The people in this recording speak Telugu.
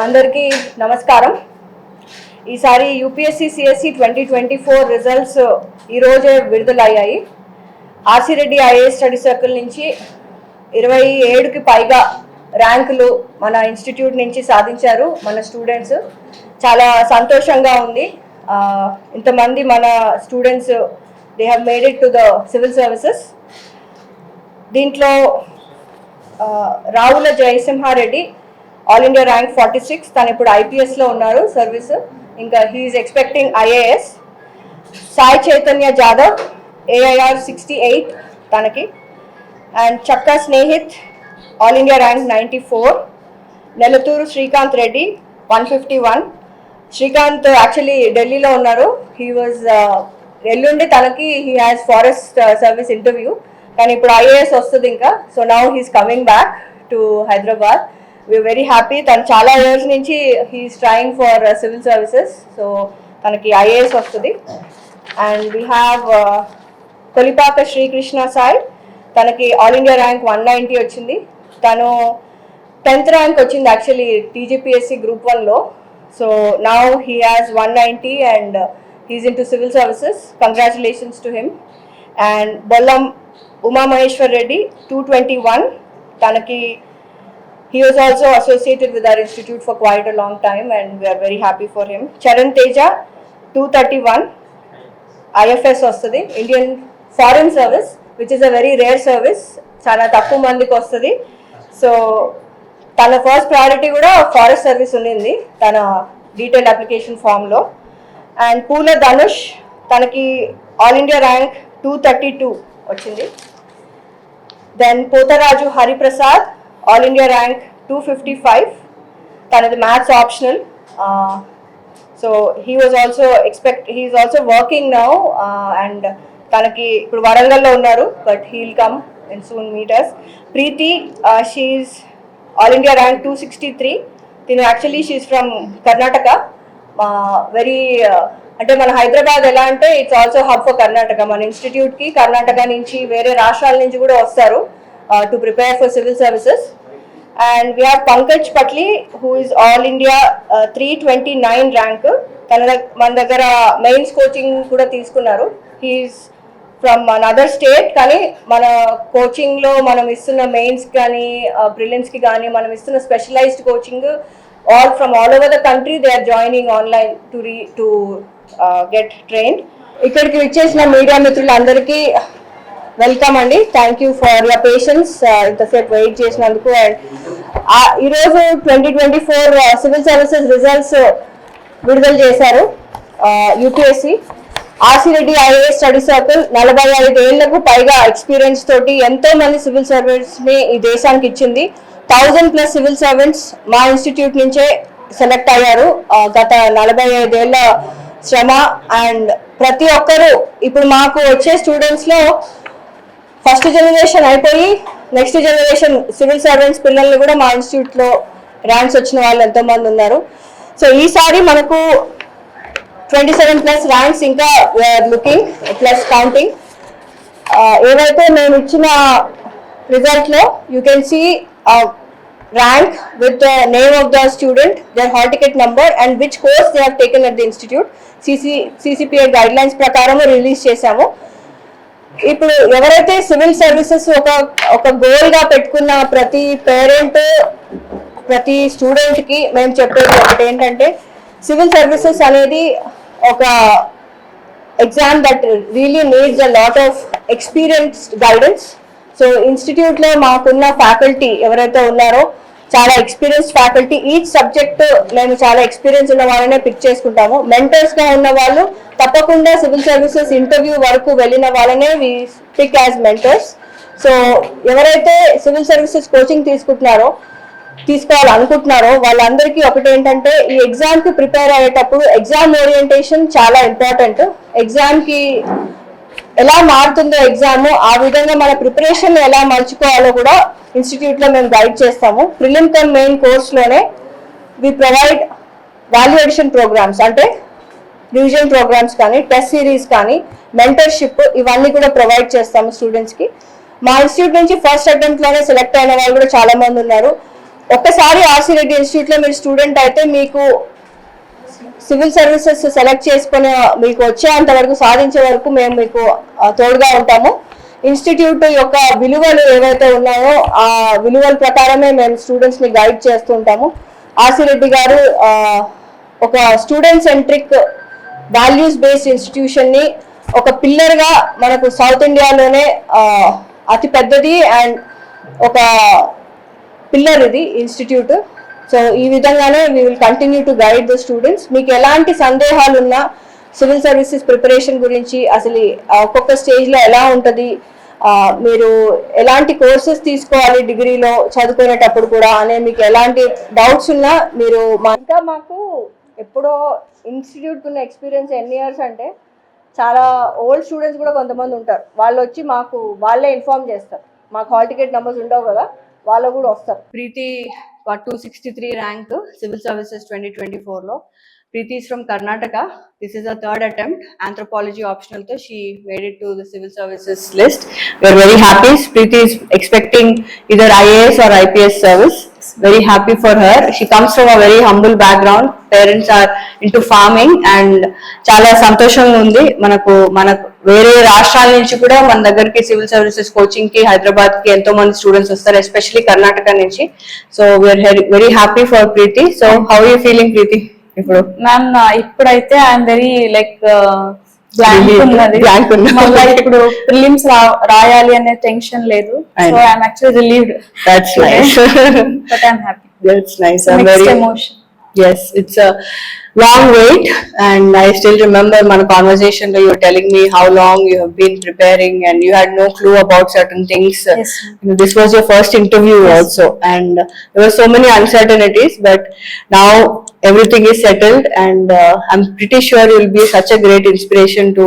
అందరికీ నమస్కారం. ఈసారి యూపీఎస్సీ సిఎస్సి 2024 రిజల్ట్స్ ఈరోజే విడుదలయ్యాయి. RC Reddy IAS study circle నుంచి 27కి పైగా ర్యాంకులు మన ఇన్స్టిట్యూట్ నుంచి సాధించారు మన స్టూడెంట్స్. చాలా సంతోషంగా ఉంది. ఇంతమంది మన students they have made it to the civil services. దీంట్లో Ravula Jayasimha Reddy all India rank 46, తను ఇప్పుడు ఐపీఎస్లో ఉన్నారు సర్వీస్. ఇంకా he's expecting IAS. Sai Chaitanya Jadhav AIR 68 తనకి. అండ్ చక్కా Snehith all India rank 94. నెలతూరు Srikanth Reddy 151. Srikanth actually ఢిల్లీలో ఉన్నారు. హీ వాజ్ ఎల్లుండి తనకి he has forest service interview, కానీ ఇప్పుడు ఐఏఎస్ వస్తుంది ఇంకా. So now he's coming back to Hyderabad. We're very happy. తను చాలా ఇయర్స్ నుంచి he's trying for civil services. So తనకి ఐఏఎస్ వస్తుంది. And we have Kolipaka Srikrishna Sai, తనకి ఆల్ ఇండియా ర్యాంక్ 190 వచ్చింది. తను 10th ర్యాంక్ వచ్చింది యాక్చువల్లీ టీజీపీఎస్సీ గ్రూప్ 1లో. So now he has 190 and he's in to civil services. Congratulations to him. And Bollam Umamaheshwar Reddy 221. తనకి he was also associated with our institute for quite a long time and we are very happy for him. Charan Teja 231. IFS వస్తుంది, Indian Foreign Service, which is a very rare service. చాలా తక్కువ మందికి వస్తుంది. సో తన ఫస్ట్ ప్రయారిటీ కూడా ఫారెస్ట్ సర్వీస్ ఉన్నింది తన డీటెయిల్డ్ అప్లికేషన్ ఫామ్లో. అండ్ పూల ధనుష్, తనకి ఆల్ ఇండియా ర్యాంక్ 232 వచ్చింది. Then Pothuraju Hariprasad all India rank 255. తనది maths optional. So he's also working now and తనకి ఇప్పుడు వరంగల్లో ఉన్నారు, but he'll come and soon meet us. Preeti, she's all India rank 263. తిను actually she's from Karnataka. Very అంటే మన హైదరాబాద్ ఎలా అంటే it's also hub for Karnataka. మన ఇన్స్టిట్యూట్కి కర్ణాటక నుంచి వేరే రాష్ట్రాల నుంచి కూడా వస్తారు to prepare for civil services. And we have Pankaj Patli, who is all India 329 rank. మన దగ్గర మెయిన్స్ కోచింగ్ కూడా తీసుకున్నారు. he is from another state, కానీ మన కోచింగ్లో మనం ఇస్తున్న మెయిన్స్ కానీ ప్రిలిమ్స్కి కానీ మనం ఇస్తున్న specialised coaching all over the country they are joining online to get trained. ఇక్కడికి వచ్చేసిన మీడియా మిత్రులందరికీ వెల్కమ్ అండి. Thank you for your patience, ఇంతసేపు వెయిట్ చేసినందుకు. అండ్ ఈరోజు 2024 సివిల్ సర్వీసెస్ రిజల్ట్స్ విడుదల చేశారు UPSC. RC Reddy IAS study circle 45 ఏళ్లకు పైగా ఎక్స్పీరియన్స్ తోటి ఎంతో మంది సివిల్ సర్వీస్ని ఈ దేశానికి ఇచ్చింది. 1000+ సివిల్ సర్వెంట్స్ మా ఇన్స్టిట్యూట్ నుంచే సెలెక్ట్ అయ్యారు. గత 45 ఏళ్ల శ్రమ. అండ్ ప్రతి ఒక్కరూ ఇప్పుడు మాకు వచ్చే స్టూడెంట్స్లో ఫస్ట్ జనరేషన్ అయిపోయి నెక్స్ట్ జనరేషన్ సివిల్ సర్వెంట్స్ పిల్లల్ని కూడా మా ఇన్స్టిట్యూట్లో ర్యాంక్స్ వచ్చిన వాళ్ళు ఎంతోమంది ఉన్నారు. సో ఈసారి మనకు 27+ ర్యాంక్స్ ఇంకా వీఆర్ లుకింగ్ ప్లస్ కౌంటింగ్. ఏవైతే మేము ఇచ్చిన రిజల్ట్లో you can see rank with the name of the student, their hall ticket number and which course they have taken at the institute. CCPA guidelines ప్రకారం రిలీజ్ చేశాము. ఇప్పుడు ఎవరైతే సివిల్ సర్వీసెస్ ఒక గోల్గా పెట్టుకున్న ప్రతి పేరెంట్ ప్రతి స్టూడెంట్కి మేము చెప్పేది ఒకటి ఏంటంటే, సివిల్ సర్వీసెస్ అనేది ఒక exam that really needs a lot of experienced guidance. So ఇన్స్టిట్యూట్లో మాకున్న ఫ్యాకల్టీ ఎవరైతే ఉన్నారో చాలా ఎక్స్పీరియన్స్డ్ ఫ్యాకల్టీ. ఈచ్ సబ్జెక్ట్ మేము చాలా ఎక్స్పీరియన్స్ ఉన్న వాళ్ళనే పిక్ చేసుకుంటాము. మెంటర్స్గా ఉన్న వాళ్ళు తప్పకుండా సివిల్ సర్వీసెస్ ఇంటర్వ్యూ వరకు వెళ్ళిన వాళ్ళనే వి పిక్ యాజ్ మెంటర్స్. సో ఎవరైతే సివిల్ సర్వీసెస్ కోచింగ్ తీసుకోవాలనుకుంటున్నారో వాళ్ళందరికీ ఒకటి ఏంటంటే, ఈ ఎగ్జామ్కి ప్రిపేర్ అయ్యేటప్పుడు ఎగ్జామ్ ఓరియంటేషన్ చాలా ఇంపార్టెంట్. ఎగ్జామ్కి ఎలా మారుతుందో ఎగ్జామ్, ఆ విధంగా మన ప్రిపరేషన్ ఎలా మర్చుకోవాలో కూడా ఇన్స్టిట్యూట్లో మేము గైడ్ చేస్తాము. ప్రిలిమ్ కమ్ మెయిన్ కోర్స్లోనే we provide value addition programmes, అంటే రివిజన్ ప్రోగ్రామ్స్ కానీ టెస్ట్ సిరీస్ కానీ మెంటర్షిప్ ఇవన్నీ కూడా ప్రొవైడ్ చేస్తాము స్టూడెంట్స్కి. మా ఇన్స్టిట్యూట్ నుంచి ఫస్ట్ అటెంప్ట్లోనే సెలెక్ట్ అయిన వాళ్ళు కూడా చాలా మంది ఉన్నారు. ఒక్కసారి ఆర్సీ రెడ్డి ఇన్స్టిట్యూట్లో మీరు స్టూడెంట్ అయితే మీకు సివిల్ సర్వీసెస్ సెలెక్ట్ చేసుకునే మీకు వచ్చేంత వరకు సాధించే వరకు మేము మీకు తోడుగా ఉంటాము. ఇన్స్టిట్యూట్ యొక్క విలువలు ఏవైతే ఉన్నాయో ఆ విలువల ప్రకారమే మేము స్టూడెంట్స్ని గైడ్ చేస్తూ ఉంటాము. ఆర్సీ రెడ్డి గారు ఒక స్టూడెంట్ సెంట్రిక్ వాల్యూస్ బేస్డ్ ఇన్స్టిట్యూషన్ని ఒక పిల్లర్గా మనకు సౌత్ ఇండియాలోనే అతి పెద్దది అండ్ ఒక పిల్లర్ ఇది ఇన్స్టిట్యూట్. సో ఈ విధంగానే we will continue to guide the students. మీకు ఎలాంటి సందేహాలు ఉన్నా సివిల్ సర్వీసెస్ ప్రిపరేషన్ గురించి, అసలు ఒక్కొక్క స్టేజ్లో ఎలా ఉంటుంది, మీరు ఎలాంటి కోర్సెస్ తీసుకోవాలి డిగ్రీలో చదువుకునేటప్పుడు కూడా అనే మీకు ఎలాంటి డౌట్స్ ఉన్నా మీరు ఇంకా మాకు ఎప్పుడో ఇన్స్టిట్యూట్ ఉన్న ఎక్స్పీరియన్స్ ఎన్ని ఇయర్స్ అంటే చాలా ఓల్డ్ స్టూడెంట్స్ కూడా కొంతమంది ఉంటారు. వాళ్ళు వచ్చి మాకు వాళ్ళే ఇన్ఫార్మ్ చేస్తారు. మాకు హాల్ టికెట్ నెంబర్స్ ఉండవు కదా, వాళ్ళు కూడా వస్తారు. ప్రీతి 263 ర్యాంక్ సివిల్ సర్వీసెస్ 2024లో. Preeti is from Karnataka. This is her third attempt. Anthropology optional, so she made it to the civil services list. We are very happy. Preeti is expecting either IAS or IPS service. Very happy for her. She comes from a very humble background. Parents are into farming and చాలా సంతోషంగా ఉంది. మనకు వేరే రాష్ట్రాల నుంచి కూడా మన దగ్గరికి సివిల్ సర్వీసెస్ కోచింగ్ కి హైదరాబాద్ కి ఎంతో మంది స్టూడెంట్స్ వస్తారు, ఎస్పెషల్లీ కర్ణాటక నుంచి. So we are very happy for Preethi. So how you feeling Preethi? ఇప్పుడు మ్యామ్ ఇప్పుడైతే ఐఎమ్ వెరీ లైక్ బ్లాంక్ ఉన్నది. మళ్ళీ ఇప్పుడు ప్రిలిమ్స్ రాయాలి అనే టెన్షన్ లేదు. So I'm actually relieved. That's nice. But I'm happy. That's nice. I'm very emotion. Yes, it's a long wait, and I still remember my conversation where you were telling me how long you have been preparing and you had no clue about certain things. Yes. This was your first interview also, and there were so many uncertainties, but now everything is settled, and I'm pretty sure you will be such a great inspiration to